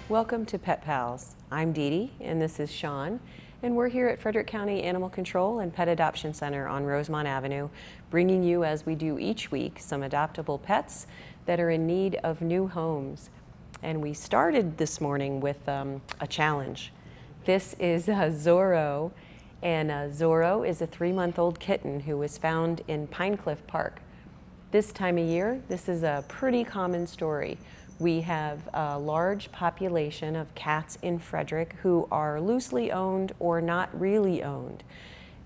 Welcome to Pet Pals. I'm Dee Dee and this is Sean, and we're here at Frederick County Animal Control and Pet Adoption Center on Rosemont Avenue, bringing you, as we do each week, some adoptable pets that are in need of new homes. And we started this morning with a challenge. This is Zorro, and Zorro is a 3-month-old kitten who was found in Pinecliff Park. This time of year, this is a pretty common story. We have a large population of cats in Frederick who are loosely owned or not really owned.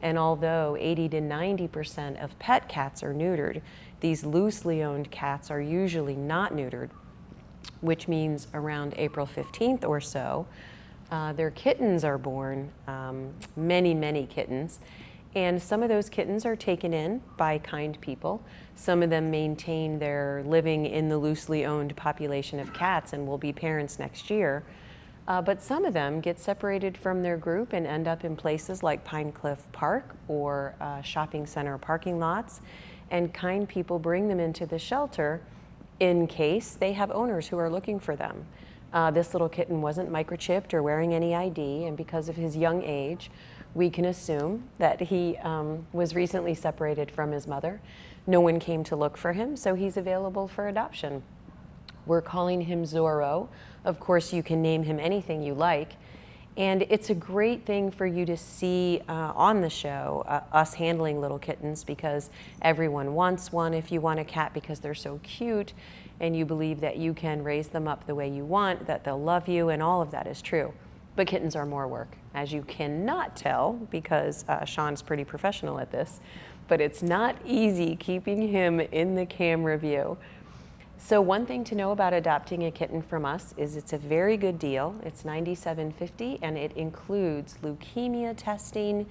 And although 80 to 90% of pet cats are neutered, these loosely owned cats are usually not neutered, which means around April 15th or so, their kittens are born, many kittens. And some of those kittens are taken in by kind people. Some of them maintain their living in the loosely owned population of cats and will be parents next year. But some of them get separated from their group and end up in places like Pinecliff Park or shopping center parking lots. And kind people bring them into the shelter in case they have owners who are looking for them. This little kitten wasn't microchipped or wearing any ID, and because of his young age, we can assume that he was recently separated from his mother. No one came to look for him, so he's available for adoption. We're calling him Zorro. Of course, you can name him anything you like. And it's a great thing for you to see on the show, us handling little kittens, because everyone wants one if you want a cat because they're so cute and you believe that you can raise them up the way you want, that they'll love you, and all of that is true. But kittens are more work, as you cannot tell, because Sean's pretty professional at this, but it's not easy keeping him in the camera view. So one thing to know about adopting a kitten from us is it's a very good deal. It's $97.50, and it includes leukemia testing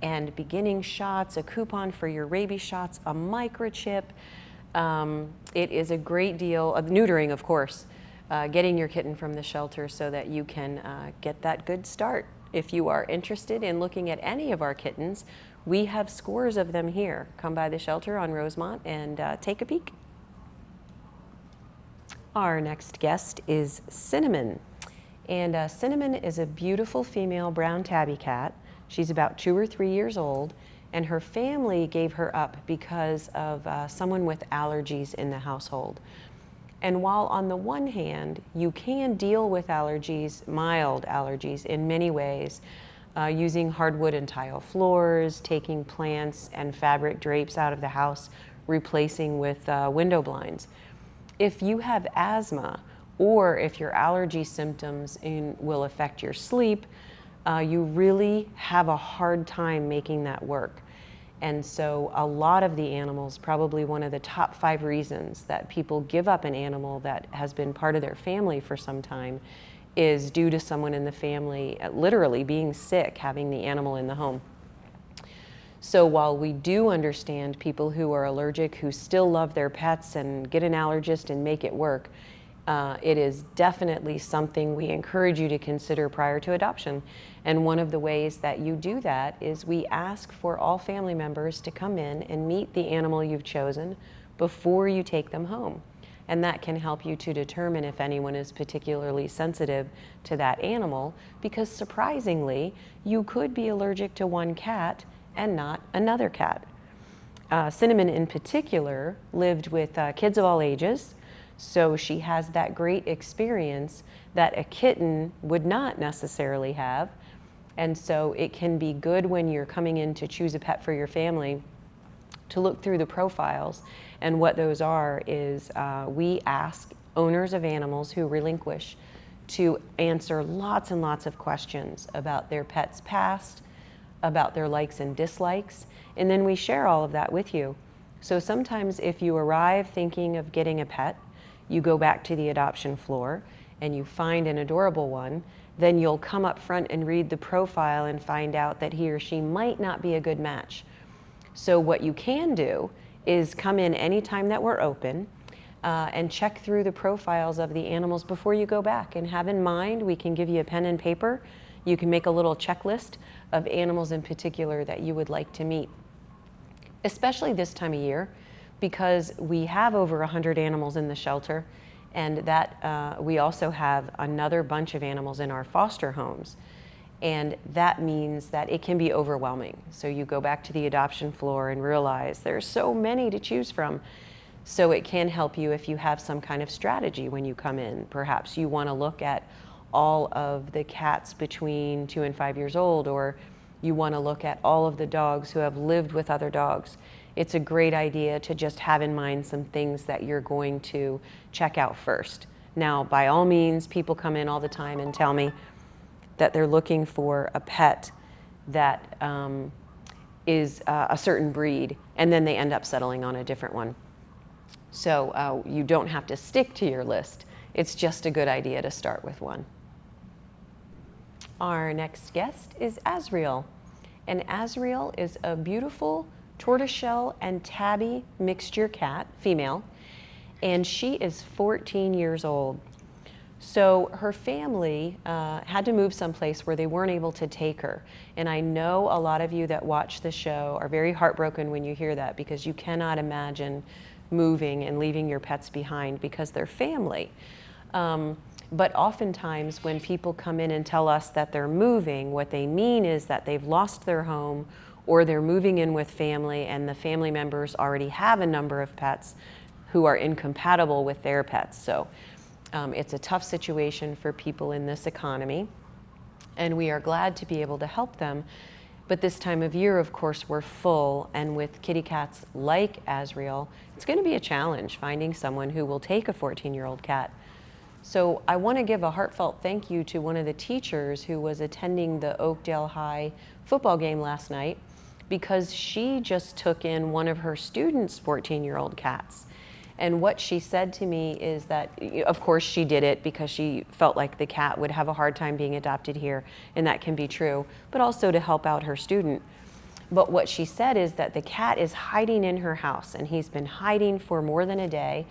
and beginning shots, a coupon for your rabies shots, a microchip. It is a great deal of neutering, of course. Getting your kitten from the shelter so that you can get that good start. If you are interested in looking at any of our kittens, we have scores of them here. Come by the shelter on Rosemont and take a peek. Our next guest is Cinnamon. And Cinnamon is a beautiful female brown tabby cat. She's about 2 or 3 years old, and her family gave her up because of someone with allergies in the household. And while on the one hand, you can deal with allergies, mild allergies, in many ways, using hardwood and tile floors, taking plants and fabric drapes out of the house, replacing with window blinds. If you have asthma, or if your allergy symptoms will affect your sleep, you really have a hard time making that work. And so a lot of the animals, probably one of the top 5 reasons that people give up an animal that has been part of their family for some time, is due to someone in the family literally being sick, having the animal in the home. So while we do understand people who are allergic who still love their pets and get an allergist and make it work, it is definitely something we encourage you to consider prior to adoption. And one of the ways that you do that is we ask for all family members to come in and meet the animal you've chosen before you take them home. And that can help you to determine if anyone is particularly sensitive to that animal, because surprisingly, you could be allergic to one cat and not another cat. Cinnamon in particular lived with kids of all ages, so she has that great experience that a kitten would not necessarily have. And so it can be good when you're coming in to choose a pet for your family to look through the profiles. And what those are is we ask owners of animals who relinquish to answer lots and lots of questions about their pet's past, about their likes and dislikes, and then we share all of that with you. So sometimes if you arrive thinking of getting a pet, you go back to the adoption floor and you find an adorable one, then you'll come up front and read the profile and find out that he or she might not be a good match. So what you can do is come in anytime that we're open and check through the profiles of the animals before you go back, and have in mind, we can give you a pen and paper. You can make a little checklist of animals in particular that you would like to meet, especially this time of year, because we have over 100 animals in the shelter, and that we also have another bunch of animals in our foster homes. And that means that it can be overwhelming. So you go back to the adoption floor and realize there's so many to choose from. So it can help you if you have some kind of strategy when you come in. Perhaps you want to look at all of the cats between 2 and 5 years old, or you want to look at all of the dogs who have lived with other dogs. It's a great idea to just have in mind some things that you're going to check out first. Now, by all means, people come in all the time and tell me that they're looking for a pet that is a certain breed, and then they end up settling on a different one. So you don't have to stick to your list. It's just a good idea to start with one. Our next guest is Azriel. And Azriel is a beautiful tortoiseshell and tabby mixture cat, female, and she is 14 years old. So her family had to move someplace where they weren't able to take her. And I know a lot of you that watch the show are very heartbroken when you hear that, because you cannot imagine moving and leaving your pets behind because they're family. But oftentimes when people come in and tell us that they're moving, what they mean is that they've lost their home, or they're moving in with family and the family members already have a number of pets who are incompatible with their pets. So it's a tough situation for people in this economy, and we are glad to be able to help them. But this time of year, of course, we're full, and with kitty cats like Azriel, it's going to be a challenge finding someone who will take a 14-year-old cat. So I want to give a heartfelt thank you to one of the teachers who was attending the Oakdale High football game last night, because she just took in one of her students' 14-year-old cats. And what she said to me is that, of course, she did it because she felt like the cat would have a hard time being adopted here, and that can be true, but also to help out her student. But what she said is that the cat is hiding in her house, and he's been hiding for more than a day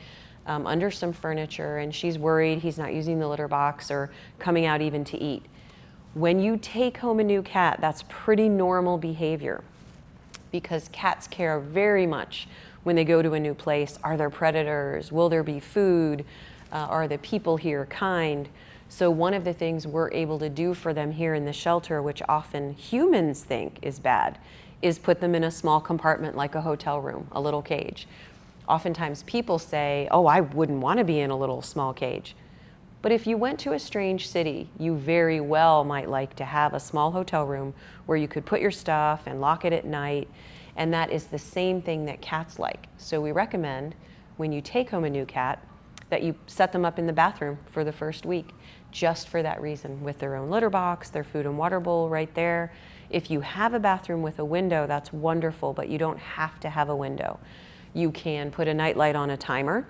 under some furniture, and she's worried he's not using the litter box or coming out even to eat. When you take home a new cat, that's pretty normal behavior, because cats care very much when they go to a new place. Are there predators? Will there be food? Are the people here kind? So one of the things we're able to do for them here in the shelter, which often humans think is bad, is put them in a small compartment like a hotel room, a little cage. Oftentimes people say, oh, I wouldn't want to be in a little small cage. But if you went to a strange city, you very well might like to have a small hotel room where you could put your stuff and lock it at night. And that is the same thing that cats like. So we recommend when you take home a new cat that you set them up in the bathroom for the first week, just for that reason, with their own litter box, their food and water bowl right there. If you have a bathroom with a window, that's wonderful, but you don't have to have a window. You can put a nightlight on a timer,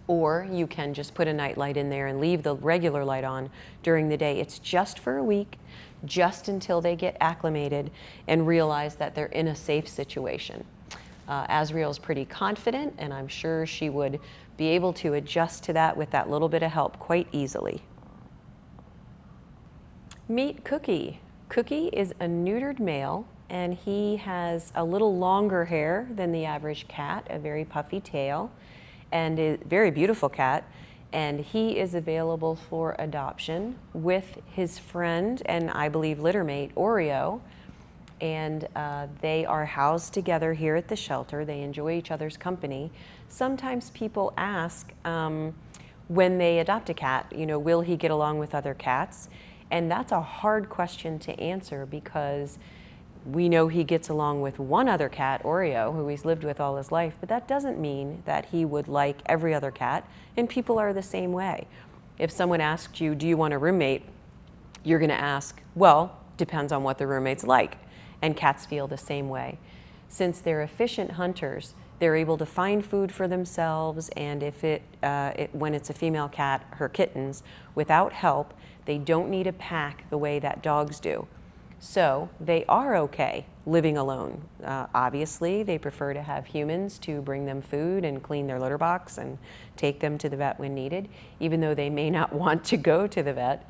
or you can just put a nightlight in there and leave the regular light on during the day. It's just for a week, just until they get acclimated and realize that they're in a safe situation. Azriel's pretty confident, and I'm sure she would be able to adjust to that with that little bit of help quite easily. Meet Cookie. Cookie is a neutered male, and he has a little longer hair than the average cat, a very puffy tail, and a very beautiful cat. And he is available for adoption with his friend and I believe littermate Oreo. And they are housed together here at the shelter. They enjoy each other's company. Sometimes people ask when they adopt a cat, you know, will he get along with other cats? And that's a hard question to answer, because we know he gets along with one other cat, Oreo, who he's lived with all his life, but that doesn't mean that he would like every other cat, and people are the same way. If someone asked you, do you want a roommate? You're gonna ask, well, depends on what the roommate's like, and cats feel the same way. Since they're efficient hunters, they're able to find food for themselves, and if when it's a female cat, her kittens, without help, They don't need a pack the way that dogs do. So they are okay living alone. Obviously, they prefer to have humans to bring them food and clean their litter box and take them to the vet when needed, even though they may not want to go to the vet.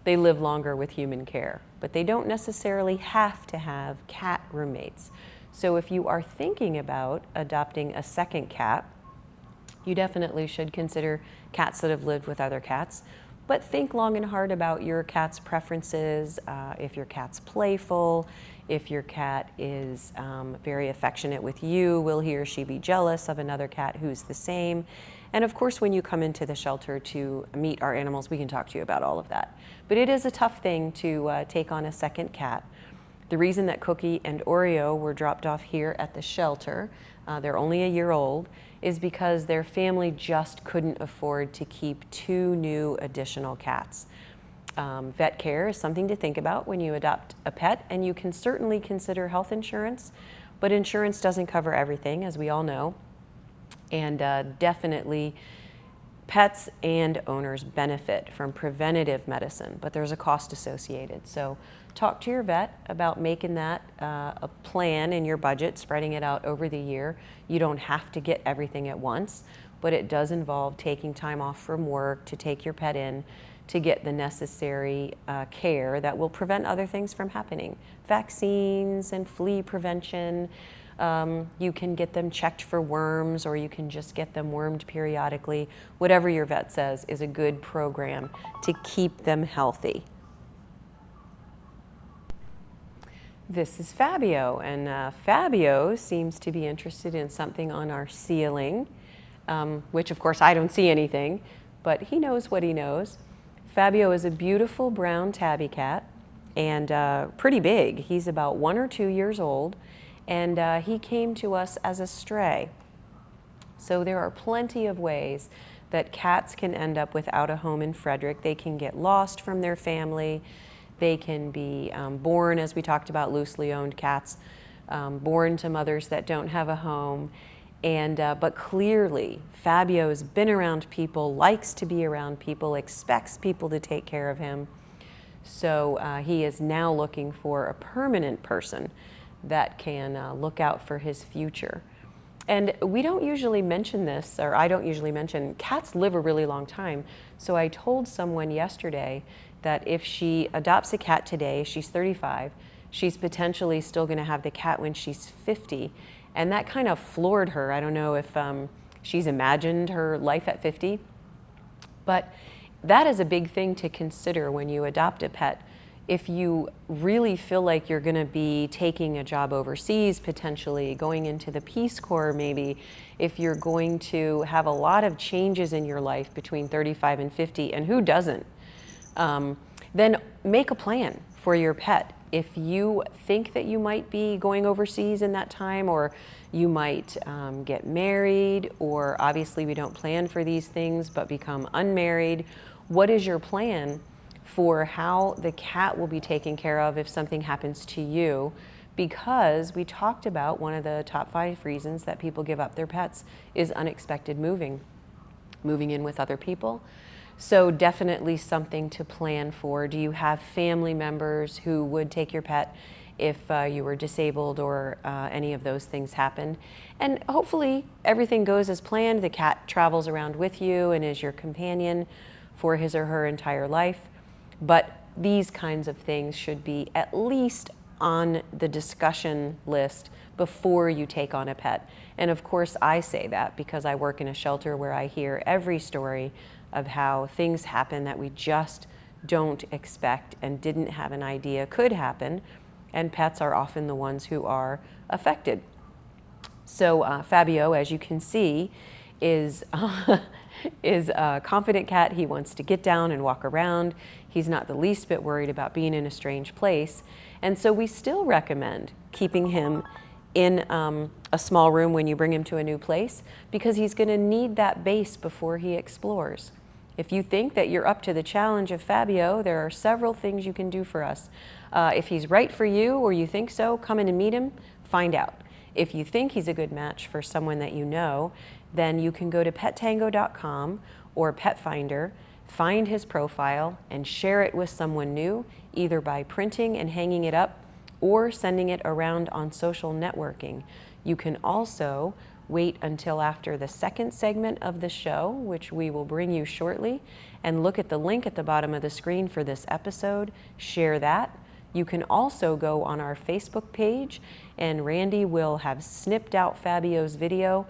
They live longer with human care, but they don't necessarily have to have cat roommates. So if you are thinking about adopting a second cat, you definitely should consider cats that have lived with other cats. But think long and hard about your cat's preferences, if your cat's playful, if your cat is very affectionate with you, will he or she be jealous of another cat who's the same? And of course, when you come into the shelter to meet our animals, we can talk to you about all of that. But it is a tough thing to take on a second cat. The reason that Cookie and Oreo were dropped off here at the shelter, they're only a year old, is because their family just couldn't afford to keep 2 new additional cats. Vet care is something to think about when you adopt a pet, and you can certainly consider health insurance, but insurance doesn't cover everything, as we all know. And definitely pets and owners benefit from preventative medicine, but there's a cost associated. So talk to your vet about making that a plan in your budget, spreading it out over the year. You don't have to get everything at once, but it does involve taking time off from work to take your pet in to get the necessary care that will prevent other things from happening. Vaccines and flea prevention. You can get them checked for worms, or you can just get them wormed periodically. Whatever your vet says is a good program to keep them healthy. This is Fabio, and Fabio seems to be interested in something on our ceiling, which of course I don't see anything, but he knows what he knows. Fabio is a beautiful brown tabby cat, and pretty big. He's about 1 or 2 years old, and he came to us as a stray. So there are plenty of ways that cats can end up without a home in Frederick. They can get lost from their family. They can be born, as we talked about, loosely owned cats, born to mothers that don't have a home. And but clearly, Fabio's been around people, likes to be around people, expects people to take care of him. So he is now looking for a permanent person that can look out for his future. And we don't usually mention this, or I don't usually mention, cats live a really long time. So I told someone yesterday that if she adopts a cat today, she's 35, she's potentially still going to have the cat when she's 50. And that kind of floored her. I don't know if she's imagined her life at 50, but that is a big thing to consider when you adopt a pet. If you really feel like you're going to be taking a job overseas, potentially going into the Peace Corps maybe, if you're going to have a lot of changes in your life between 35 and 50, and who doesn't, then make a plan for your pet. If you think that you might be going overseas in that time, or you might get married, or obviously we don't plan for these things but become unmarried, what is your plan for how the cat will be taken care of if something happens to you? Because we talked about one of the top 5 reasons that people give up their pets is unexpected moving in with other people. So definitely something to plan for. Do you have family members who would take your pet if you were disabled or any of those things happened? And hopefully everything goes as planned. The cat travels around with you and is your companion for his or her entire life. But these kinds of things should be at least on the discussion list before you take on a pet. And of course I say that because I work in a shelter where I hear every story of how things happen that we just don't expect and didn't have an idea could happen, and pets are often the ones who are affected. So Fabio, as you can see, is a confident cat. He wants to get down and walk around. He's not the least bit worried about being in a strange place. And so we still recommend keeping him in a small room when you bring him to a new place, because he's going to need that base before he explores. If you think that you're up to the challenge of Fabio, there are several things you can do for us. If he's right for you, or you think so, come in and meet him, find out. If you think he's a good match for someone that you know, then you can go to pettango.com or Pet Finder find his profile and share it with someone new, either by printing and hanging it up or sending it around on social networking. You can also wait until after the second segment of the show, which we will bring you shortly, and look at the link at the bottom of the screen for this episode. Share that. You can also go on our Facebook page, and Randy will have snipped out Fabio's video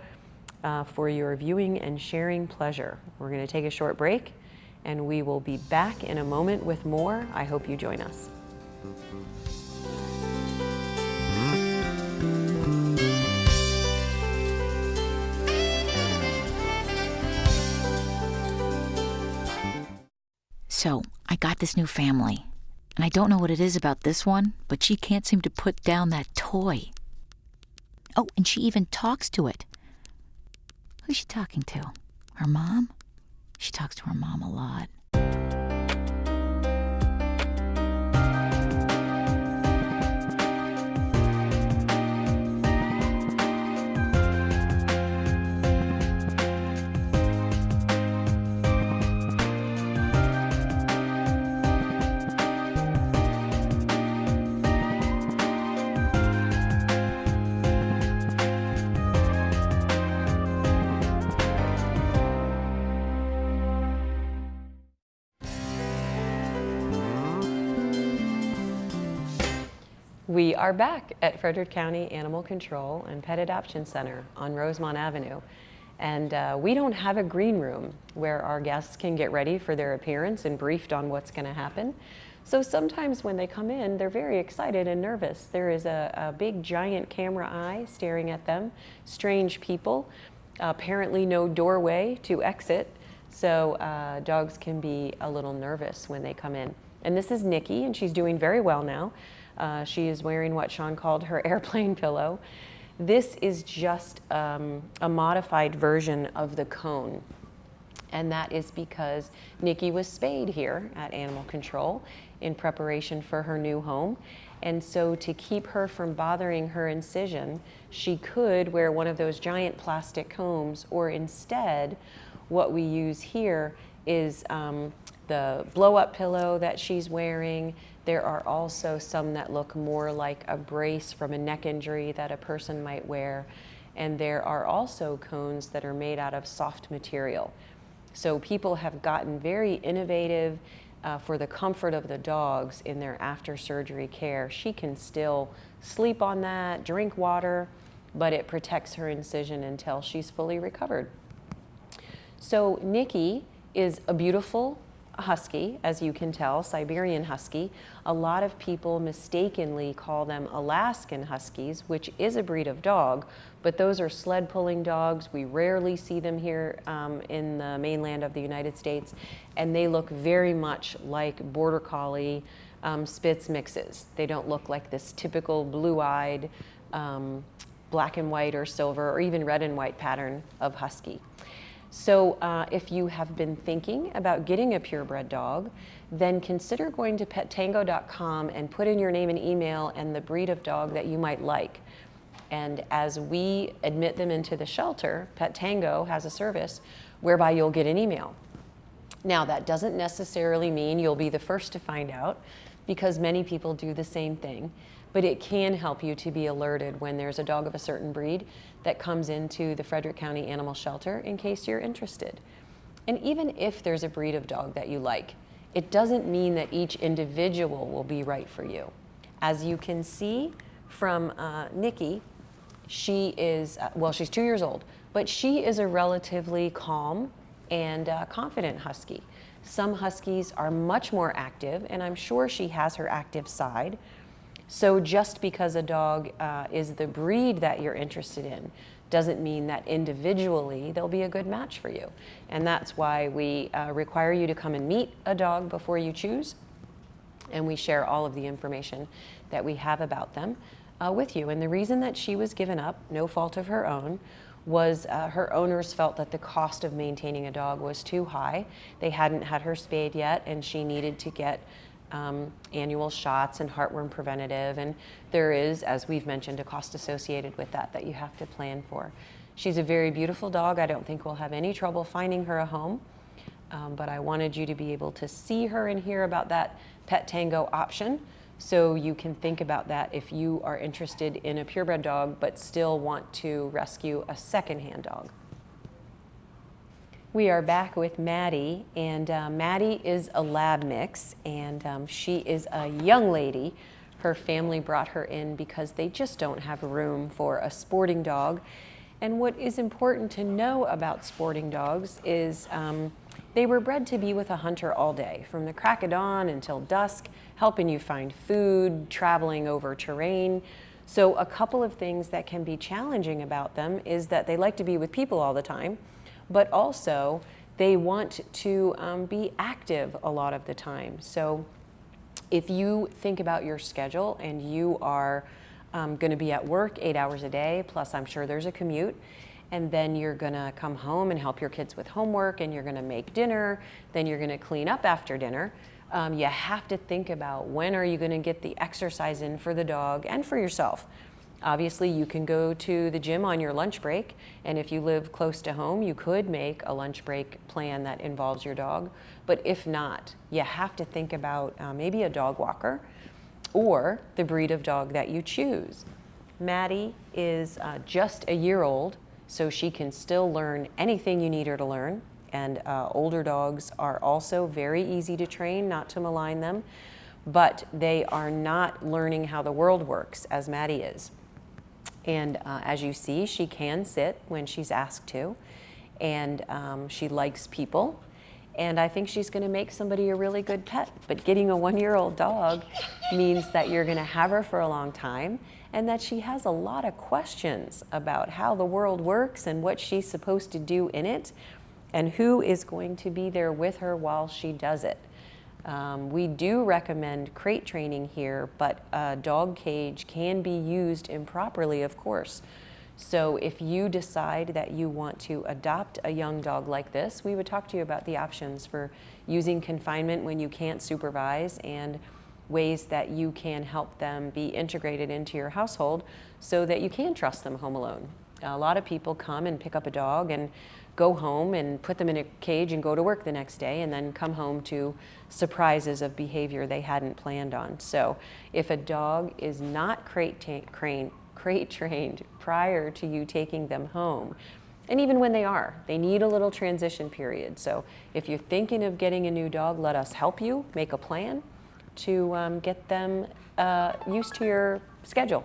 for your viewing and sharing pleasure. We're going to take a short break, and we will be back in a moment with more. I hope you join us. So, I got this new family, and I don't know what it is about this one, but she can't seem to put down that toy. Oh, and she even talks to it. Who's she talking to? Her mom? She talks to her mom a lot. We are back at Frederick County Animal Control and Pet Adoption Center on Rosemont Avenue. And we don't have a green room where our guests can get ready for their appearance and briefed on what's going to happen. So sometimes when they come in, they're very excited and nervous. There is a big giant camera eye staring at them, strange people, apparently no doorway to exit. So dogs can be a little nervous when they come in. And this is Nikki, and she's doing very well now. She is wearing what Sean called her airplane pillow. This is just a modified version of the cone. And that is because Nikki was spayed here at Animal Control in preparation for her new home. And so to keep her from bothering her incision, she could wear one of those giant plastic combs, or instead, what we use here is the blow-up pillow that she's wearing. There are also some that look more like a brace from a neck injury that a person might wear. And there are also cones that are made out of soft material. So people have gotten very innovative for the comfort of the dogs in their after-surgery care. She can still sleep on that, drink water, but it protects her incision until she's fully recovered. So Nikki is a beautiful husky, as you can tell, Siberian husky. A lot of people mistakenly call them Alaskan huskies, which is a breed of dog, but those are sled pulling dogs. We rarely see them here in the mainland of the United States, and they look very much like Border Collie Spitz mixes. They don't look like this typical blue-eyed black and white or silver or even red and white pattern of husky. So if you have been thinking about getting a purebred dog, then consider going to pettango.com and put in your name and email and the breed of dog that you might like. And as we admit them into the shelter, Pet Tango has a service whereby you'll get an email. Now, that doesn't necessarily mean you'll be the first to find out, because many people do the same thing, but it can help you to be alerted when there's a dog of a certain breed that comes into the Frederick County Animal Shelter in case you're interested. And even if there's a breed of dog that you like, it doesn't mean that each individual will be right for you. As you can see from Nikki, she is, well, she's 2 years old, but she is a relatively calm and confident husky. Some huskies are much more active, and I'm sure she has her active side. So just because a dog is the breed that you're interested in doesn't mean that individually they'll be a good match for you. And that's why we require you to come and meet a dog before you choose. And we share all of the information that we have about them with you. And the reason that she was given up, no fault of her own, was her owners felt that the cost of maintaining a dog was too high. They hadn't had her spayed yet, and she needed to get annual shots and heartworm preventative, and there is, as we've mentioned, a cost associated with that that you have to plan for. She's a very beautiful dog. I don't think we'll have any trouble finding her a home. but I wanted you to be able to see her and hear about that pet tango option, so you can think about that if you are interested in a purebred dog but still want to rescue a secondhand dog. We are back with Maddie, and Maddie is a lab mix, and she is a young lady. Her family brought her in because they just don't have room for a sporting dog. And what is important to know about sporting dogs is they were bred to be with a hunter all day, from the crack of dawn until dusk, helping you find food, traveling over terrain. So a couple of things that can be challenging about them is that they like to be with people all the time, but also they want to be active a lot of the time. So if you think about your schedule and you are going to be at work 8 hours a day, plus I'm sure there's a commute, and then you're going to come home and help your kids with homework, and you're going to make dinner, then you're going to clean up after dinner, you have to think about when are you going to get the exercise in for the dog and for yourself. Obviously, you can go to the gym on your lunch break, and if you live close to home, you could make a lunch break plan that involves your dog. But if not, you have to think about maybe a dog walker or the breed of dog that you choose. Maddie is just a year old, so she can still learn anything you need her to learn. And older dogs are also very easy to train, not to malign them, but they are not learning how the world works as Maddie is. And as you see, she can sit when she's asked to, and she likes people. And I think she's going to make somebody a really good pet. But getting a one-year-old dog means that you're going to have her for a long time, and that she has a lot of questions about how the world works and what she's supposed to do in it, and who is going to be there with her while she does it. We do recommend crate training here, but a dog cage can be used improperly, of course. So if you decide that you want to adopt a young dog like this, we would talk to you about the options for using confinement when you can't supervise, and ways that you can help them be integrated into your household so that you can trust them home alone. A lot of people come and pick up a dog and go home and put them in a cage and go to work the next day, and then come home to surprises of behavior they hadn't planned on. So if a dog is not crate trained prior to you taking them home, and even when they are, they need a little transition period. So if you're thinking of getting a new dog, let us help you make a plan to get them used to your schedule.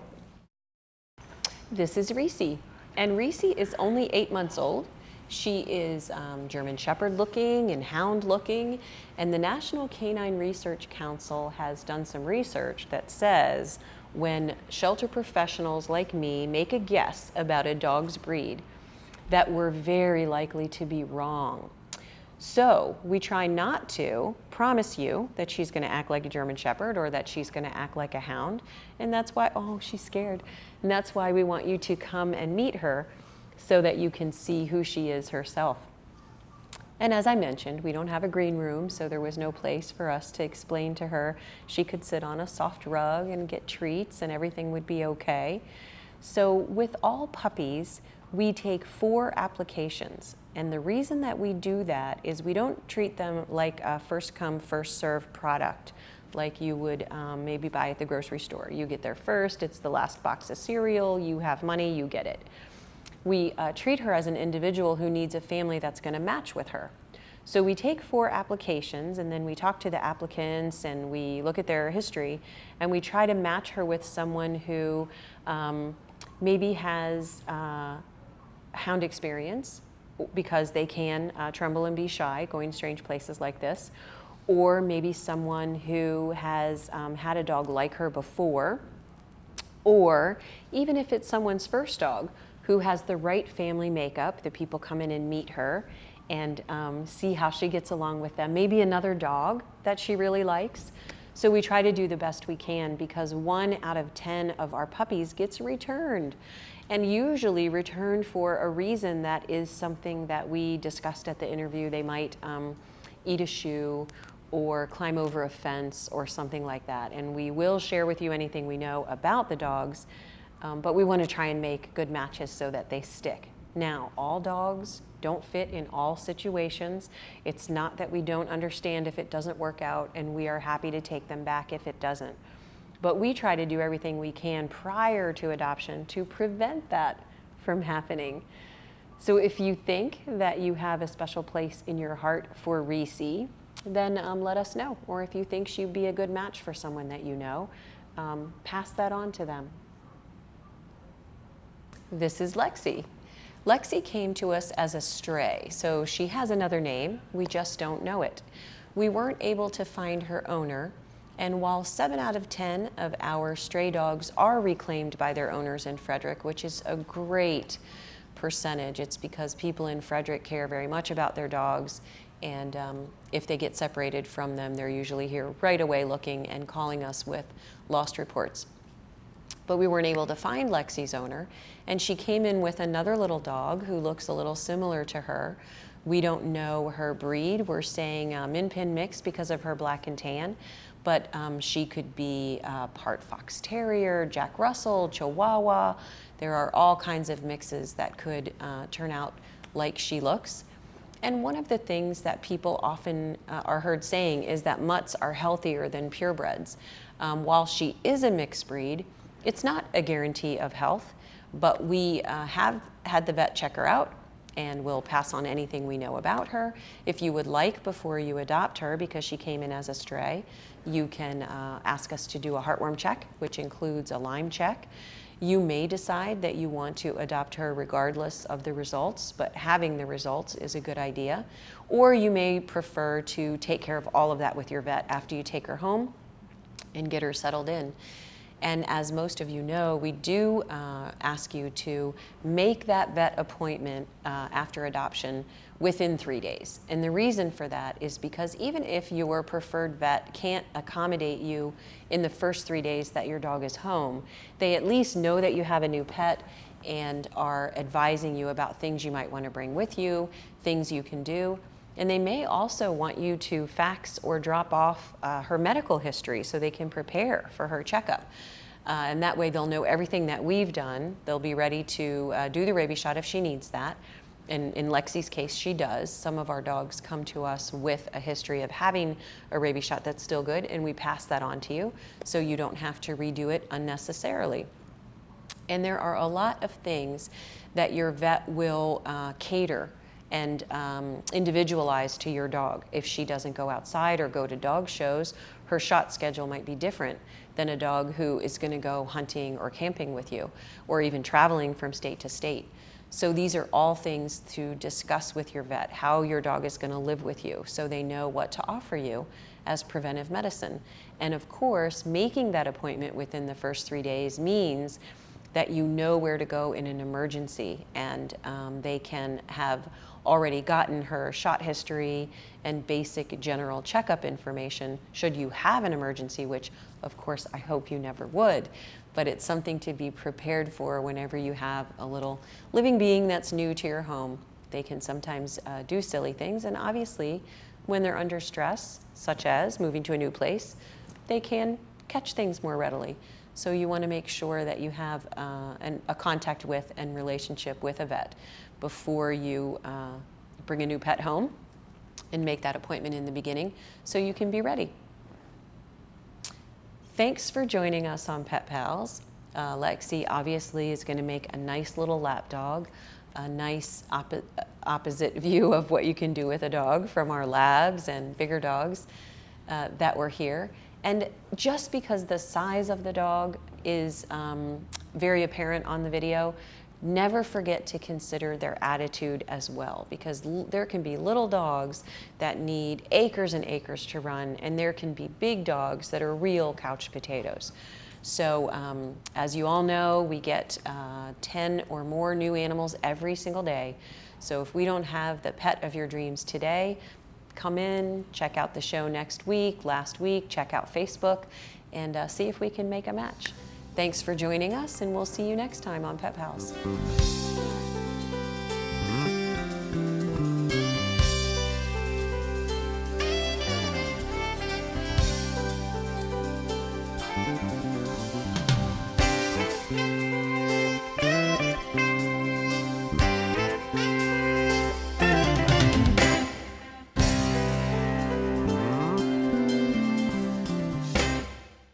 This is Reese, and Reese is only 8 months old. She is German Shepherd looking and hound looking, and the National Canine Research Council has done some research that says when shelter professionals like me make a guess about a dog's breed, that we're very likely to be wrong. So we try not to promise you that she's going to act like a German Shepherd or that she's going to act like a hound, and that's why, oh, she's scared, and that's why we want you to come and meet her, so that you can see who she is herself. And as I mentioned, we don't have a green room, so there was no place for us to explain to her. She could sit on a soft rug and get treats and everything would be okay. So with all puppies, we take 4 applications. And the reason that we do that is we don't treat them like a first come, first served product, like you would maybe buy at the grocery store. You get there first, it's the last box of cereal, you have money, you get it. We treat her as an individual who needs a family that's going to match with her. So we take 4 applications, and then we talk to the applicants and we look at their history, and we try to match her with someone who maybe has hound experience, because they can tremble and be shy going to strange places like this, or maybe someone who has had a dog like her before, or even if it's someone's first dog, who has the right family makeup. The people come in and meet her and see how she gets along with them. Maybe another dog that she really likes. So we try to do the best we can, because 1 out of 10 of our puppies gets returned, and usually returned for a reason that is something that we discussed at the interview. They might eat a shoe or climb over a fence or something like that. And we will share with you anything we know about the dogs, but we want to try and make good matches so that they stick. Now, all dogs don't fit in all situations. It's not that we don't understand if it doesn't work out, and we are happy to take them back if it doesn't. But we try to do everything we can prior to adoption to prevent that from happening. So if you think that you have a special place in your heart for Reese, then let us know. Or if you think she'd be a good match for someone that you know, pass that on to them. This is Lexi. Lexi came to us as a stray, so she has another name, we just don't know it. We weren't able to find her owner, and while 7 out of 10 of our stray dogs are reclaimed by their owners in Frederick, which is a great percentage, it's because people in Frederick care very much about their dogs, and if they get separated from them, they're usually here right away looking and calling us with lost reports. But we weren't able to find Lexi's owner, and she came in with another little dog who looks a little similar to her. We don't know her breed. We're saying Min Pin mix because of her black and tan, but she could be part Fox Terrier, Jack Russell, Chihuahua. There are all kinds of mixes that could turn out like she looks. And one of the things that people often are heard saying is that mutts are healthier than purebreds. While she is a mixed breed, it's not a guarantee of health, but we have had the vet check her out, and we'll pass on anything we know about her. If you would like, before you adopt her, because she came in as a stray, you can ask us to do a heartworm check, which includes a Lyme check. You may decide that you want to adopt her regardless of the results, but having the results is a good idea. Or you may prefer to take care of all of that with your vet after you take her home and get her settled in. And as most of you know, we do ask you to make that vet appointment after adoption within 3 days. And the reason for that is because even if your preferred vet can't accommodate you in the first 3 days that your dog is home, they at least know that you have a new pet and are advising you about things you might want to bring with you, things you can do. And they may also want you to fax or drop off her medical history so they can prepare for her checkup. And that way they'll know everything that we've done. They'll be ready to do the rabies shot if she needs that. And in Lexi's case, she does. Some of our dogs come to us with a history of having a rabies shot that's still good, and we pass that on to you so you don't have to redo it unnecessarily. And there are a lot of things that your vet will cater and individualize to your dog. If she doesn't go outside or go to dog shows, her shot schedule might be different than a dog who is going to go hunting or camping with you, or even traveling from state to state. So these are all things to discuss with your vet, how your dog is going to live with you, so they know what to offer you as preventive medicine. And of course, making that appointment within the first 3 days means that you know where to go in an emergency, and they can have already gotten her shot history and basic general checkup information should you have an emergency, which of course I hope you never would, but it's something to be prepared for whenever you have a little living being that's new to your home. They can sometimes do silly things, and obviously when they're under stress, such as moving to a new place, they can catch things more readily. So you want to make sure that you have a contact with and relationship with a vet before you bring a new pet home, and make that appointment in the beginning so you can be ready. Thanks for joining us on Pet Pals. Lexi obviously is going to make a nice little lap dog, a nice opposite view of what you can do with a dog from our labs and bigger dogs that were here. And just because the size of the dog is very apparent on the video, never forget to consider their attitude as well, because there can be little dogs that need acres and acres to run, and there can be big dogs that are real couch potatoes. So as you all know, we get 10 or more new animals every single day. So if we don't have the pet of your dreams today, come in, check out the show next week, last week, check out Facebook, and see if we can make a match. Thanks for joining us, and we'll see you next time on Pet Pals.